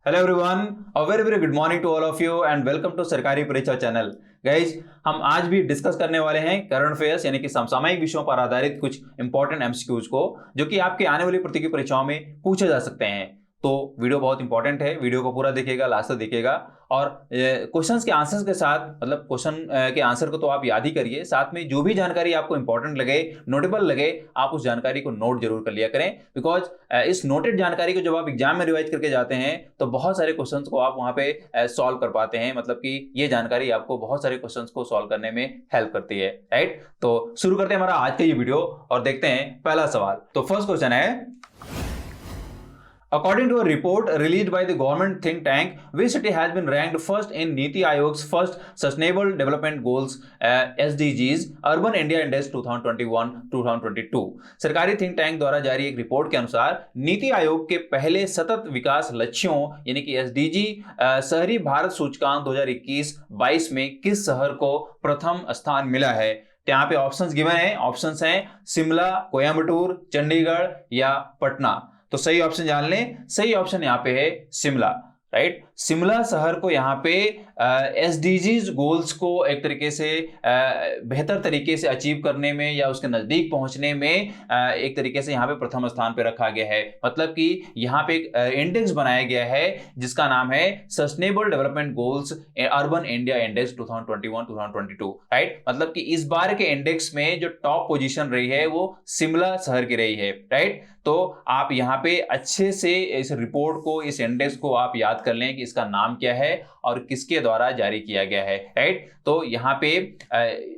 Hello everyone, a very very good morning to all of you and welcome to Sarkari Pariksha channel. Guys, हम आज भी discuss करने वाले हैं करंट अफेयर्स यानी कि समसामयिक विषयों पर आधारित कुछ इंपॉर्टेंट एमसीक्यूज को, जो कि आपके आने वाली प्रतियोगी परीक्षाओं में पूछे जा सकते हैं। तो वीडियो बहुत इंपॉर्टेंट है, वीडियो को पूरा देखिएगा, लास्ट तक देखिएगा और क्वेश्चंस के आंसर्स के साथ, मतलब क्वेश्चन के आंसर को तो आप याद ही करिए, साथ में जो भी जानकारी आपको इंपॉर्टेंट लगे, नोटेबल लगे, आप उस जानकारी को नोट जरूर कर लिया करें। बिकॉज इस नोटेड जानकारी को जब आप एग्जाम में रिवाइज करके जाते हैं तो बहुत सारे क्वेश्चंस को आप वहां पे सॉल्व कर पाते हैं। मतलब कि ये जानकारी आपको बहुत सारे क्वेश्चंस को सॉल्व करने में हेल्प करती है, राइट। तो शुरू करते हैं हमारा आज का ये वीडियो और देखते हैं पहला सवाल। तो फर्स्ट क्वेश्चन है, according to a report released by the government think tank, which city has been ranked first in Niti Aayog's first Sustainable Development Goals SDGs Urban India Index 2021-2022। सरकारी थिंक टैंक द्वारा जारी एक report के अनुसार नीति आयोग के पहले सतत विकास लक्ष्यों यानी कि एसडीजी शहरी भारत सूचकांक 2021-22 में किस शहर को प्रथम स्थान मिला है। यहाँ पे ऑप्शंस गिवन है। ऑप्शंस हैं शिमला, कोयम्बटूर, चंडीगढ़ या पटना। तो सही ऑप्शन जान लें, सही ऑप्शन यहाँ पे है शिमला, राइट। शिमला शहर को यहाँ पे एसडीजीज गोल्स को एक तरीके से बेहतर तरीके से अचीव करने में या उसके नजदीक पहुंचने में एक तरीके से यहाँ पे प्रथम स्थान पे रखा गया है। मतलब कि यहाँ पे एक इंडेक्स बनाया गया है जिसका नाम है sustainable development goals urban India index 2021-2022, right. मतलब कि इस बार के इंडेक्स में जो टॉप पोजीशन रही है वो शिमला शहर की रही है, राइट। तो आप यहाँ पे अच्छे से इस रिपोर्ट को, इस इंडेक्स को आप याद कर लें कि इसका नाम क्या है और किसके द्वारा जारी किया गया है, राइट। तो यहाँ पे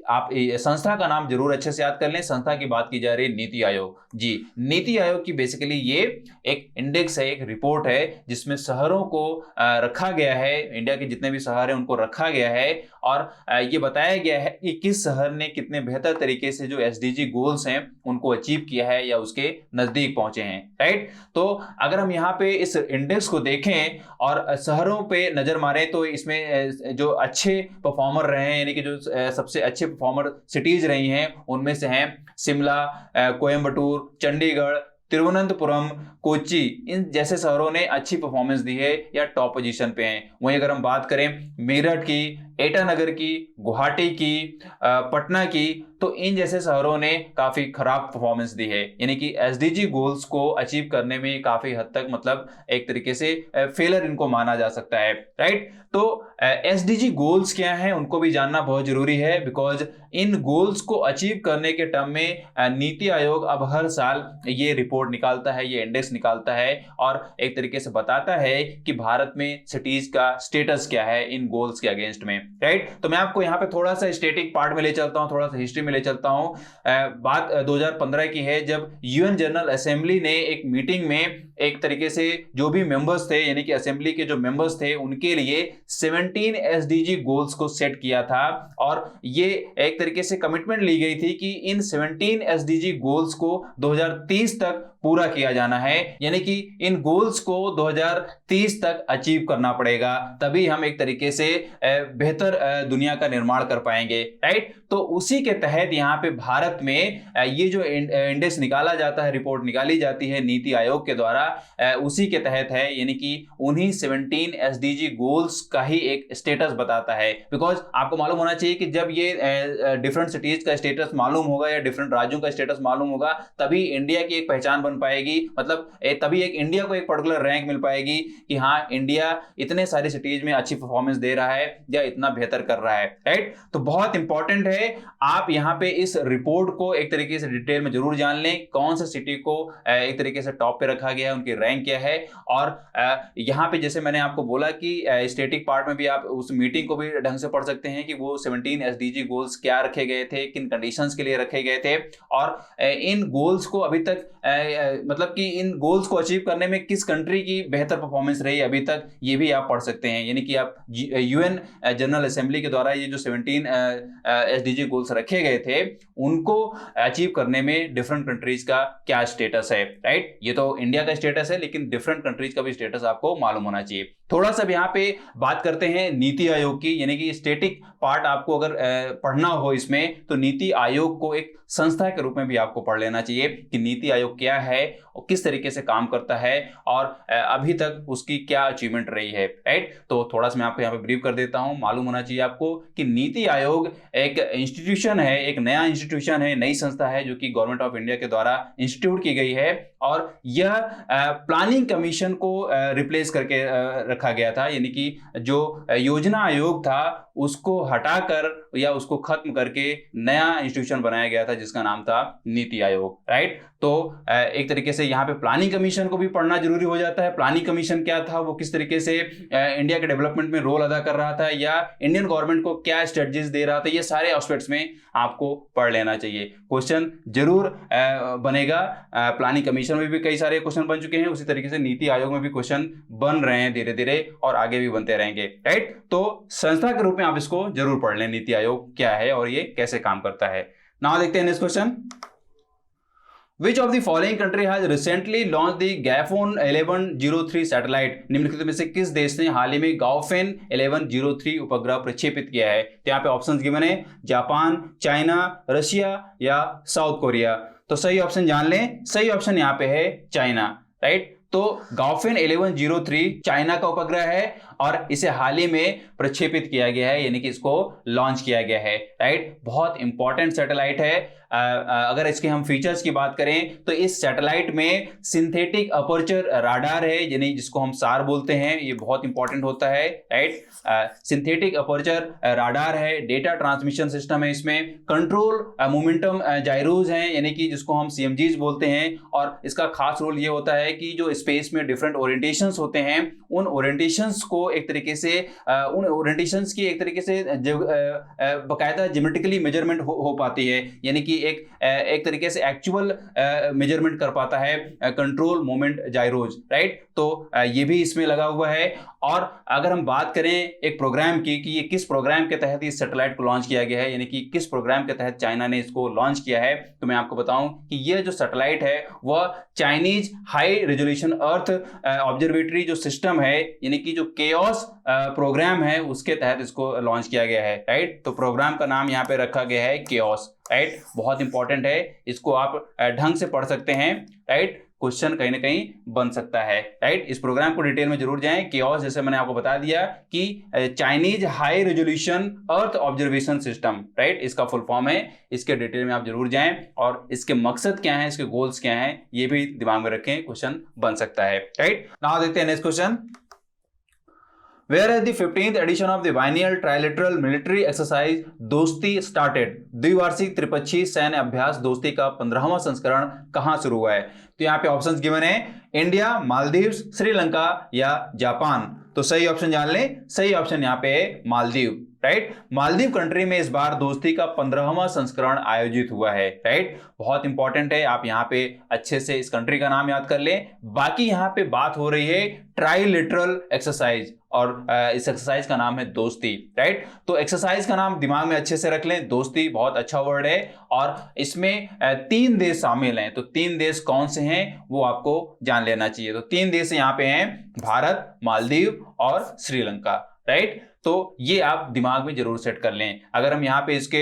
आप संस्था का नाम जरूर अच्छे से याद कर लें। संस्था की बात की जा रही है नीति आयोग जी। नीति आयोग की बेसिकली ये एक इंडेक्स है, एक रिपोर्ट है जिसमें शहरों को रखा गया है, इंडिया के जितने भी शहर हैं उनको रखा गया है और ये बताया गया है कि किस शहर ने कितने बेहतर तरीके से जो एसडीजी गोल्स हैं उनको अचीव किया है या उसके नजदीक पहुंचे हैं, राइट। तो अगर हम यहाँ पे इस इंडेक्स को देखें और शहरों पे नजर मारें तो इसमें जो अच्छे परफॉर्मर रहे हैं यानी कि जो सबसे अच्छे परफॉर्मर सिटीज रही हैं उनमें से हैं शिमला, कोयम्बटूर, चंडीगढ़, तिरुवनंतपुरम, कोच्चि, इन जैसे शहरों ने अच्छी परफॉर्मेंस दी है या टॉप पोजीशन पे हैं। वहीं अगर हम बात करें मेरठ की, ईटानगर की, गुवाहाटी की, पटना की, तो इन जैसे शहरों ने काफी खराब परफॉर्मेंस दी है। यानी कि एसडीजी गोल्स को अचीव करने में काफी हद तक मतलब एक तरीके से फेलर इनको माना जा सकता है, राइट। तो एसडीजी गोल्स क्या हैं उनको भी जानना बहुत जरूरी है। बिकॉज इन गोल्स को अचीव करने के टर्म में नीति आयोग अब हर साल ये रिपोर्ट निकालता है, ये इंडेक्स निकालता है और एक तरीके से बताता है कि भारत में सिटीज का स्टेटस क्या है इन गोल्स के अगेंस्ट में, राइट। तो मैं आपको यहाँ पे थोड़ा सा स्टैटिक पार्ट में ले चलता हूँ, थोड़ा सा हिस्ट्री में ले चलता हूँ। बात 2015 की है जब यूएन जनरल असेंबली ने एक मीटिंग में एक तरीके से जो भी मेंबर्स थे यानी कि असेंबली के जो मेंबर्स थे उनके लिए 17 एसडीजी गोल्स को सेट किया था और ये एक तरीके से कमिटमेंट ली गई थी कि इन 17 एसडीजी गोल्स को 2030 तक पूरा किया जाना है। यानी कि इन गोल्स को 2030 तक अचीव करना पड़ेगा, तभी हम एक तरीके से बेहतर दुनिया का निर्माण कर पाएंगे, राइट। तो उसी के तहत यहाँ पे भारत में ये जो इंडेक्स निकाला जाता है, रिपोर्ट निकाली जाती है नीति आयोग के द्वारा, उसी के तहत है। यानी कि उन्हीं 17 एसडीजी गोल्स का ही एक स्टेटस बताता है। बिकॉज आपको मालूम होना चाहिए कि जब ये डिफरेंट सिटीज का स्टेटस मालूम होगा या डिफरेंट राज्यों का स्टेटस मालूम होगा तभी इंडिया की एक पहचान बन पाएगी। मतलब तभी एक इंडिया को एक पर्टिकुलर रैंक मिल पाएगी कि हाँ, इंडिया इतने सारे सिटीज में अच्छी परफॉर्मेंस दे रहा है या इतना बेहतर कर रहा है, राइट। तो बहुत इंपॉर्टेंट है आप यहाँ पे इस रिपोर्ट को एक तरीके से डिटेल में जरूर जान लें, कौन सा सिटी को एक तरीके से टॉप पे रखा गया है, उनकी रैंक क्या है। और यहाँ पे जैसे मैंने आपको बोला कि स्टैटिक पार्ट में भी आप उस मीटिंग को भी ढंग से पढ़ सकते हैं कि वो 17 एसडीजी गोल्स क्या रखे गए थे, किन कंडीशंस के लिए रखे गए थे और इन गोल्स को अभी तक मतलब कि इन गोल्स को अचीव करने में किस कंट्री की बेहतर परफॉर्मेंस रही अभी तक, ये भी आप पढ़ सकते हैं। यानी कि आप यूएन जनरल असेंबली के द्वारा ये जो 17 एसडीजी गोल्स रखे गए थे उनको अचीव करने में डिफरेंट कंट्रीज का क्या स्टेटस है, राइट। ये तो इंडिया का स्टेटस है लेकिन डिफरेंट कंट्रीज का भी स्टेटस आपको मालूम होना चाहिए। थोड़ा सा यहाँ पे बात करते हैं नीति आयोग की, यानी कि स्टैटिक पार्ट आपको अगर पढ़ना हो इसमें, तो नीति आयोग को एक संस्था के रूप में भी आपको पढ़ लेना चाहिए कि नीति आयोग क्या है और किस तरीके से काम करता है और अभी तक उसकी क्या अचीवमेंट रही है, राइट। तो थोड़ा सा मैं आपको यहाँ पे ब्रीफ कर देता हूँ। मालूम होना चाहिए आपको कि नीति आयोग एक इंस्टीट्यूशन है, एक नया इंस्टीट्यूशन है, नई संस्था है जो कि गवर्नमेंट ऑफ इंडिया के द्वारा इंस्टीट्यूट की गई है और यह प्लानिंग कमीशन को रिप्लेस करके रखा गया था, यानी कि जो योजना आयोग था उसको हटाकर या उसको खत्म करके नया इंस्टीट्यूशन बनाया गया था जिसका नाम था नीति आयोग, राइट। तो एक तरीके से यहाँ पे प्लानिंग कमीशन को भी पढ़ना जरूरी हो जाता है। प्लानिंग कमीशन क्या था, वो किस तरीके से इंडिया के डेवलपमेंट में रोल अदा कर रहा था या इंडियन गवर्नमेंट को क्या स्ट्रेटजीज दे रहा था, ये सारे एस्पेक्ट्स में आपको पढ़ लेना चाहिए। क्वेश्चन जरूर बनेगा। प्लानिंग कमीशन में भी कई सारे क्वेश्चन बन चुके हैं, उसी तरीके से नीति आयोग में भी क्वेश्चन बन रहे हैं धीरे धीरे और आगे भी बनते रहेंगे, राइट। तो संस्था के रूप में आप इसको जरूर पढ़ लें, नीति आयोग क्या है और ये कैसे काम करता है। नाउ देखते हैं next question. Which of the following country has recently launched the Gaofen 1103 satellite? निम्नलिखित में से किस देश ने हाल ही में गाओफेन 1103 उपग्रह प्रक्षेपित किया है? तो यहाँ पे ऑप्शंस गिवन है, जापान, चाइना, रशिया या साउथ कोरिया। तो सही ऑप्शन जान लें, सही ऑप्शन यहाँ पे है चाइना, राइट। तो गाओफेन 1103 चाइना का उपग्रह है और इसे हाल ही में प्रक्षेपित किया गया है, यानी कि इसको लॉन्च किया गया है, राइट। बहुत इंपॉर्टेंट सैटेलाइट है। अगर इसके हम फीचर्स की बात करें तो इस सैटेलाइट में सिंथेटिक अपर्चर राडार है, यानी जिसको हम सार बोलते हैं, ये बहुत इंपॉर्टेंट होता है, राइट। सिंथेटिक अपर्चर राडार है, डेटा ट्रांसमिशन सिस्टम है, इसमें कंट्रोल मोमेंटम जायरोज हैं, यानी कि जिसको हम CMGs बोलते हैं। और इसका खास रोल ये होता है कि जो स्पेस में डिफरेंट ओरिएंटेशंस होते हैं उन ओरिएंटेशंस को एक तरीके से उन ओरिएंटेशंस की एक तरीके से बाकायदा ज्योमेट्रिकली मेजरमेंट हो पाती है, यानी कि एक तरीके से एक्चुअल मेजरमेंट कर पाता है कंट्रोल मोमेंट जायरोज, राइट। तो ये भी इसमें लगा हुआ है। और अगर हम बात करें एक प्रोग्राम की कि ये किस प्रोग्राम के तहत इस सैटेलाइट को लॉन्च किया गया है, यानी कि किस प्रोग्राम के तहत चाइना ने इसको लॉन्च किया है, तो मैं आपको बताऊं कि ये जो सैटेलाइट है वह चाइनीज हाई रेजोल्यूशन अर्थ ऑब्जर्वेटरी जो सिस्टम है, यानी कि जो केओस प्रोग्राम है उसके तहत इसको लॉन्च किया गया है, राइट। तो प्रोग्राम का नाम यहाँ पे रखा गया है केओस, राइट। बहुत इंपॉर्टेंट है, इसको आप ढंग से पढ़ सकते हैं, राइट। क्वेश्चन कहीं ना कहीं बन सकता है, राइट। इस प्रोग्राम को डिटेल में जरूर जाएं। केओस जैसे मैंने आपको बता दिया कि Chinese high resolution earth observation system, right, इसका फुल फॉर्म है। इसके डिटेल में आप जरूर जाएं और इसके मकसद क्या है, इसके गोल्स क्या हैं, ये भी दिमाग में रखें, क्वेश्चन बन सकता है, राइट। नाउ देखते हैं next question. Whereas the 15th edition of the biennial trilateral military exercise दोस्ती started, द्विवार्षिक त्रिपक्षीय सैन्य अभ्यास दोस्ती का 15वां संस्करण कहां शुरू हुआ है? तो यहाँ पे ऑप्शंस गिवन है, इंडिया, मालदीव्स, श्रीलंका या जापान। तो सही ऑप्शन जान लें, सही ऑप्शन यहाँ पे है मालदीव, राइट। मालदीव कंट्री में इस बार दोस्ती का 15वां संस्करण आयोजित हुआ है, राइट। बहुत इंपॉर्टेंट है, आप यहाँ पे अच्छे से इस कंट्री का नाम याद कर लें। बाकी यहाँ पे बात हो रही है ट्राइलेटरल एक्सरसाइज और इस एक्सरसाइज का नाम है दोस्ती, राइट। तो एक्सरसाइज का नाम दिमाग में अच्छे से रख लें, दोस्ती बहुत अच्छा वर्ड है और इसमें 3 देश शामिल हैं। तो 3 देश कौन से हैं वो आपको जान लेना चाहिए। तो 3 देश यहाँ पे हैं, भारत, मालदीव और श्रीलंका, राइट। तो ये आप दिमाग में जरूर सेट कर लें। अगर हम यहाँ पे इसके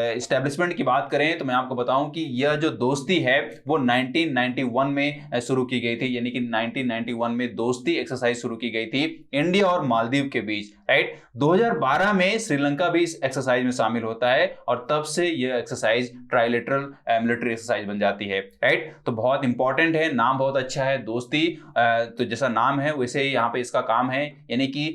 एस्टेब्लिशमेंट की बात करें तो मैं आपको बताऊं कि यह जो दोस्ती है वो 1991 में शुरू की गई थी, यानी कि 1991 में दोस्ती एक्सरसाइज शुरू की गई थी इंडिया और मालदीव के बीच, राइट। 2012 में श्रीलंका भी इस एक्सरसाइज में शामिल होता है और तब से यह एक्सरसाइज ट्राइलेटरल मिलिट्री एक्सरसाइज बन जाती है, राइट। तो बहुत इंपॉर्टेंट है, नाम बहुत अच्छा है दोस्ती। तो जैसा नाम है वैसे ही यहाँ पे इसका काम है, यानी कि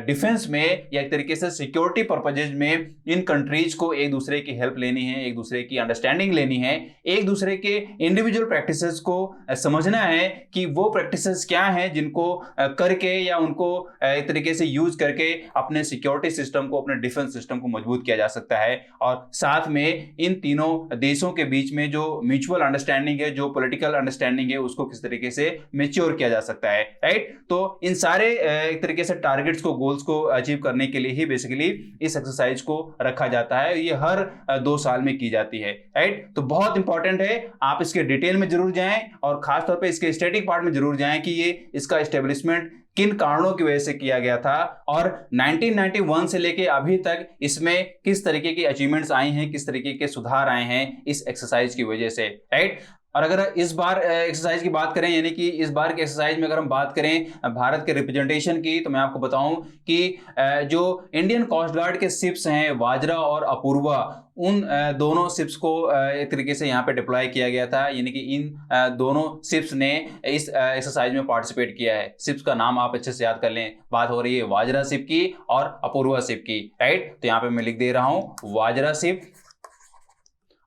डिफेंस में या एक तरीके से सिक्योरिटी पर्पजेज में इन कंट्रीज को एक दूसरे की हेल्प लेनी है, एक दूसरे की अंडरस्टैंडिंग लेनी है, एक दूसरे के इंडिविजुअल प्रैक्टिसेस को समझना है कि वो प्रैक्टिसेस क्या हैं जिनको करके या उनको एक तरीके से यूज करके अपने सिक्योरिटी सिस्टम को, अपने डिफेंस सिस्टम को मजबूत किया जा सकता है। और साथ में इन तीनों देशों के बीच में जो म्यूचुअल अंडरस्टैंडिंग है, जो पॉलिटिकल अंडरस्टैंडिंग है, उसको किस तरीके से मैच्योर किया जा सकता है, राइट। तो इन सारे एक तरीके से टारगेट्स को, गोल्स को अचीव करने के लिए ही बेसिकली इस एक्सरसाइज को रखा जाता है। ये हर 2 साल में की जाती है, राइट। तो बहुत इंपॉर्टेंट है, आप इसके डिटेल में जरूर जाएं और खास तौर पे इसके स्टैटिक पार्ट में जरूर जाएं कि ये इसका एस्टेब्लिशमेंट किन कारणों की वजह से किया गया था, और 1991 से लेके अभी तक इसमें किस तरीके की अचीवमेंट्स आई हैं, किस तरीके के सुधार आए हैं इस एक्सरसाइज की वजह से, राइट। और अगर इस बार एक्सरसाइज की बात करें, यानी कि इस बार के एक्सरसाइज में अगर हम बात करें भारत के रिप्रेजेंटेशन की, तो मैं आपको बताऊं कि जो इंडियन कोस्ट गार्ड के शिप्स हैं वाजरा और अपूर्वा, उन दोनों शिप्स को एक तरीके से यहाँ पे डिप्लॉय किया गया था, यानी कि इन दोनों शिप्स ने इस एक्सरसाइज में पार्टिसिपेट किया है। शिप्स का नाम आप अच्छे से याद कर लें, बात हो रही है वाजरा शिप की और अपूर्वा शिप की, राइट। तो यहाँ पे मैं लिख दे रहा हूं वाजरा शिप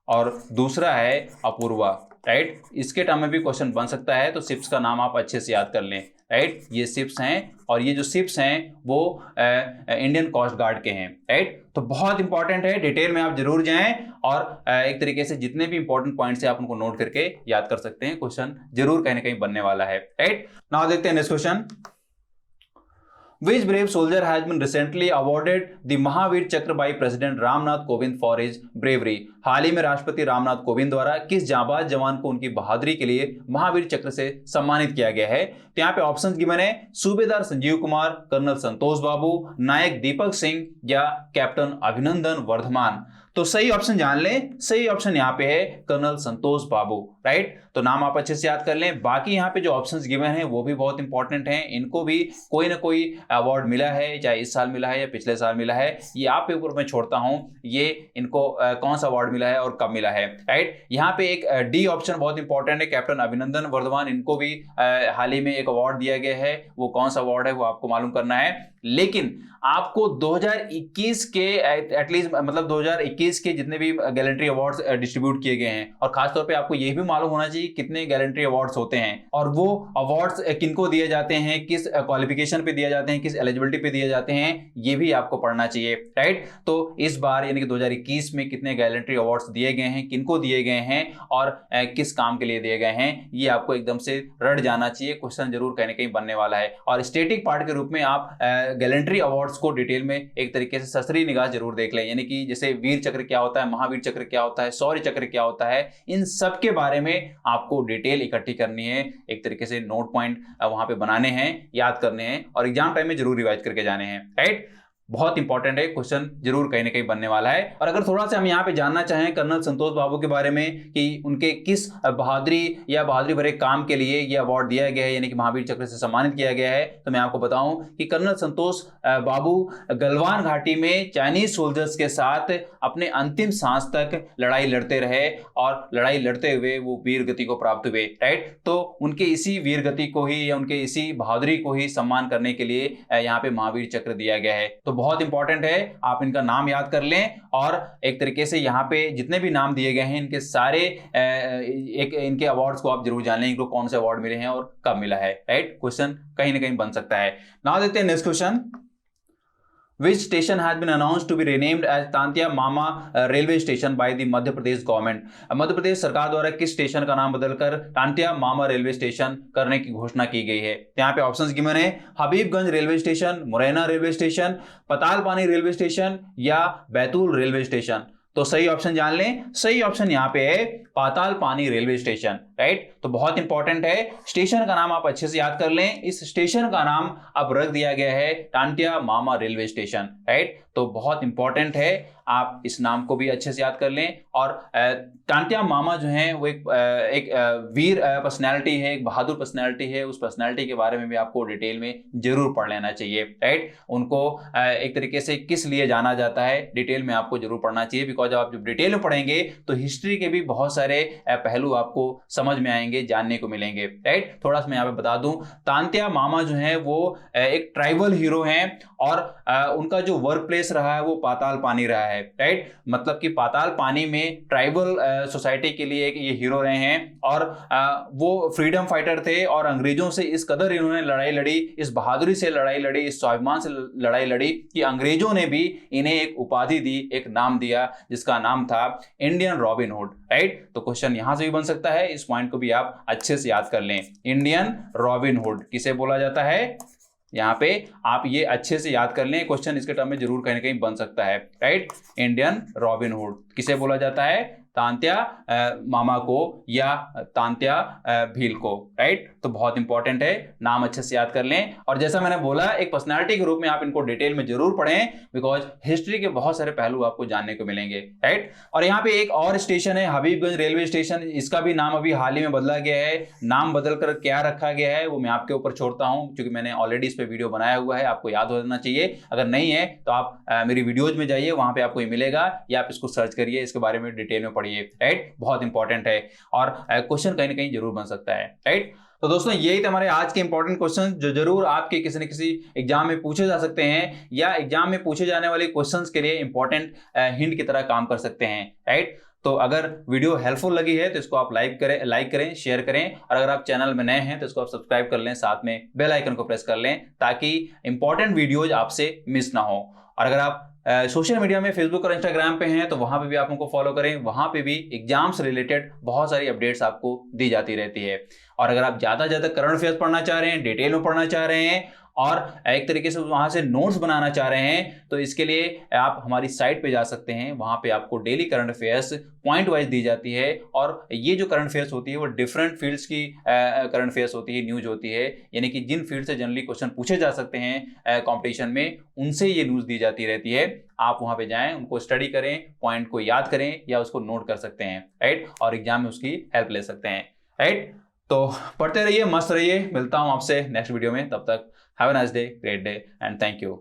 और दूसरा है अपूर्वा, राइट। इसके टर्म में भी क्वेश्चन बन सकता है, तो शिप्स का नाम आप अच्छे से याद कर लें, राइट। ये शिप्स हैं और ये जो शिप्स हैं वो इंडियन कोस्ट गार्ड के हैं, राइट। तो बहुत इंपॉर्टेंट है, डिटेल में आप जरूर जाएं और एक तरीके से जितने भी इंपॉर्टेंट पॉइंट्स हैं आप उनको नोट करके याद कर सकते हैं, क्वेश्चन जरूर कहीं ना कहीं बनने वाला है, राइट। नाउ देखते हैं next question. Which brave soldier has been recently awarded the Mahavir चक्र by President Ramnath Kovind for his bravery? हाल ही में राष्ट्रपति रामनाथ कोविंद द्वारा किस जांबाज जवान को उनकी बहादुरी के लिए महावीर चक्र से सम्मानित किया गया है? तो यहाँ पे ऑप्शंस गिवन है, सूबेदार संजीव कुमार, कर्नल संतोष बाबू, नायक दीपक सिंह या कैप्टन अभिनंदन वर्धमान। तो सही ऑप्शन जान लें, सही ऑप्शन यहाँ पे है कर्नल संतोष बाबू, राइट। तो नाम आप अच्छे से याद कर लें। बाकी यहाँ पे जो ऑप्शंस गिवन हैं वो भी बहुत इंपॉर्टेंट हैं, इनको भी कोई ना कोई अवार्ड मिला है, चाहे इस साल मिला है या पिछले साल मिला है, ये आप पे ऊपर मैं छोड़ता हूँ, ये इनको कौन सा अवार्ड मिला है और कब मिला है, राइट। यहाँ पे एक डी ऑप्शन बहुत इंपॉर्टेंट है, कैप्टन अभिनंदन वर्धमान, इनको भी हाल ही में एक अवार्ड दिया गया है, वो कौन सा अवार्ड है वो आपको मालूम करना है। लेकिन आपको 2021 के एटलीस्ट मतलब 2021 के जितने भी गैलेंट्री अवार्ड्स डिस्ट्रीब्यूट किए गए हैं, और खासतौर पे आपको यह भी मालूम होना चाहिए कितने गैलेंट्री अवार्ड्स होते हैं और वो अवार्ड्स किनको दिए जाते हैं, किस क्वालिफिकेशन पे दिए जाते हैं, किस एलिजिबिलिटी पे दिए जाते हैं, ये भी आपको पढ़ना चाहिए, राइट। तो इस बार यानी कि 2021 में कितने गैलेंट्री अवार्ड्स दिए गए हैं, किनको दिए गए हैं और किस काम के लिए दिए गए हैं, ये आपको एकदम से रट जाना चाहिए, क्वेश्चन जरूर कहीं ना कहीं बनने वाला है। और स्टैटिक पार्ट के रूप में आप गैलेंट्री अवार्ड्स को डिटेल में एक तरीके से ससरी निगाह जरूर देख लें, यानी कि जैसे वीर चक्र क्या होता है, महावीर चक्र क्या होता है, शौर्य चक्र क्या होता है, इन सब के बारे में आपको डिटेल इकट्ठी करनी है, एक तरीके से नोट पॉइंट वहां पे बनाने हैं, याद करने हैं और एग्जाम टाइम में जरूर रिवाइज करके जाने हैं, राइट। बहुत इंपॉर्टेंट है, क्वेश्चन जरूर कहीं ना कहीं बनने वाला है। और अगर थोड़ा सा हम यहाँ पे जानना चाहें कर्नल संतोष बाबू के बारे में कि उनके किस बहादुरी या बहादुरी भरे काम के लिए यह अवार्ड दिया गया है, यानी कि महावीर चक्र से सम्मानित किया गया है, तो मैं आपको बताऊं कि कर्नल संतोष बाबू गलवान घाटी में चाइनीज सोल्जर्स के साथ अपने अंतिम सांस तक लड़ाई लड़ते रहे और लड़ाई लड़ते हुए वो वीर गति को प्राप्त हुए, राइट। तो उनके इसी वीर गति को ही या उनके इसी बहादुरी को ही सम्मान करने के लिए यहाँ पे महावीर चक्र दिया गया है। तो बहुत इंपॉर्टेंट है, आप इनका नाम याद कर लें और एक तरीके से यहाँ पे जितने भी नाम दिए गए हैं इनके सारे एक इनके अवार्ड्स को आप जरूर जान लें, इनको कौन से अवार्ड मिले हैं और कब मिला है, राइट। क्वेश्चन कहीं ना कहीं बन सकता है। नाउ देखते हैं next question. Which station has been announced to be renamed as Tantia Mama railway station by the Madhya Pradesh government? Madhya Pradesh सरकार द्वारा किस स्टेशन का नाम बदलकर तांतिया मामा रेलवे स्टेशन करने की घोषणा की गई है? यहाँ पे ऑप्शंस गिवन है, Habibganj railway station, Morena railway station, Patalpani railway station या बैतूल रेलवे स्टेशन। तो सही ऑप्शन जान लें, सही ऑप्शन यहाँ पे है पातालपानी रेलवे स्टेशन, राइट। तो बहुत इंपॉर्टेंट है, स्टेशन का नाम आप अच्छे से याद कर लें, इस स्टेशन का नाम अब रख दिया गया है टांटिया मामा रेलवे स्टेशन, राइट। तो बहुत इंपॉर्टेंट है, आप इस नाम को भी अच्छे से याद कर लें। और टांटिया मामा जो हैं वो एक वीर पर्सनैलिटी है, एक बहादुर पर्सनैलिटी है, उस पर्सनैलिटी के बारे में भी आपको डिटेल में जरूर पढ़ लेना चाहिए, राइट। उनको एक तरीके से किस लिए जाना जाता है डिटेल में आपको जरूर पढ़ना चाहिए, बिकॉज आप जब डिटेल में पढ़ेंगे तो हिस्ट्री के भी बहुत सारे पहलू आपको समझ में आएंगे, जानने को मिलेंगे, राइट। थोड़ा सा मैं यहाँ पे बता दूं, तांतिया मामा जो है वो एक ट्राइबल हीरो हैं और उनका जो वर्क प्लेस रहा है वो पाताल पानी रहा है, राइट। मतलब कि पाताल पानी में ट्राइबल सोसाइटी के लिए एक ये हीरो रहे हैं और वो फ्रीडम फाइटर थे और अंग्रेजों से इस कदर इन्होंने लड़ाई लड़ी, इस बहादुरी से लड़ाई लड़ी, इस स्वाभिमान से लड़ाई लड़ी कि अंग्रेजों ने भी इन्हें एक उपाधि दी, एक नाम दिया जिसका नाम था इंडियन रॉबिन हुड, राइट। तो क्वेश्चन यहां से भी बन सकता है, इस पॉइंट को भी आप अच्छे से याद कर लें। इंडियन रॉबिन हुड किसे बोला जाता है, यहाँ पे आप ये अच्छे से याद कर लें, क्वेश्चन इसके टर्म में जरूर कहीं ना कहीं बन सकता है, राइट। इंडियन रॉबिन हुड किसे बोला जाता है, तांत्या मामा को या तांत्या भील को, राइट। तो बहुत इंपॉर्टेंट है, नाम अच्छे से याद कर लें। और जैसा मैंने बोला, एक पर्सनालिटी के रूप में आप इनको डिटेल में जरूर पढ़ें, बिकॉज हिस्ट्री के बहुत सारे पहलू आपको जानने को मिलेंगे, राइट। और यहाँ पे एक और स्टेशन है हबीबगंज रेलवे स्टेशन, इसका भी नाम अभी हाल ही में बदला गया है। नाम बदल कर क्या रखा गया है वो मैं आपके ऊपर छोड़ता हूं, क्योंकि मैंने ऑलरेडी इस पे वीडियो बनाया हुआ है, आपको याद हो जाना चाहिए। अगर नहीं है तो आप मेरी वीडियोज में जाइए, वहां पे आपको ये मिलेगा, या आप इसको सर्च करिए, इसके बारे में डिटेल में पढ़िए, राइट। बहुत इंपॉर्टेंट है और क्वेश्चन कहीं ना कहीं जरूर बन सकता है, राइट। तो दोस्तों यही थे हमारे आज के इंपॉर्टेंट क्वेश्चंस जो जरूर आपके किसी न किसी एग्जाम में पूछे जा सकते हैं, या एग्जाम में पूछे जाने वाले क्वेश्चंस के लिए इंपॉर्टेंट हिंट की तरह काम कर सकते हैं, राइट। तो अगर वीडियो हेल्पफुल लगी है तो इसको आप लाइक करें, शेयर करें, और अगर आप चैनल में नए हैं तो इसको आप सब्सक्राइब कर लें, साथ में बेल आइकन को प्रेस कर लें, ताकि इंपॉर्टेंट वीडियोज आपसे मिस ना हो। और अगर आप सोशल मीडिया में फेसबुक और इंस्टाग्राम पे हैं तो वहां पे भी आप उनको फॉलो करें, वहां पे भी एग्जाम से रिलेटेड बहुत सारी अपडेट्स आपको दी जाती रहती है। और अगर आप ज्यादा करंट अफेयर्स पढ़ना चाह रहे हैं, डिटेल में पढ़ना चाह रहे हैं, और एक तरीके से वहां से नोट्स बनाना चाह रहे हैं, तो इसके लिए आप हमारी साइट पे जा सकते हैं। वहां पे आपको daily current affairs point wise दी जाती है, और ये जो करंट अफेयर्स होती है वो डिफरेंट फील्ड्स की करंट अफेयर्स होती है, न्यूज होती है, यानी कि जिन फील्ड से जनरली क्वेश्चन पूछे जा सकते हैं कॉम्पिटिशन में, उनसे ये न्यूज दी जाती रहती है। आप वहां पे जाएं, उनको स्टडी करें, पॉइंट को याद करें या उसको नोट कर सकते हैं, राइट, और एग्जाम में उसकी हेल्प ले सकते हैं, राइट। तो पढ़ते रहिए, मस्त रहिए, मिलता हूं आपसे नेक्स्ट वीडियो में, तब तक have a nice day, great day, and thank you.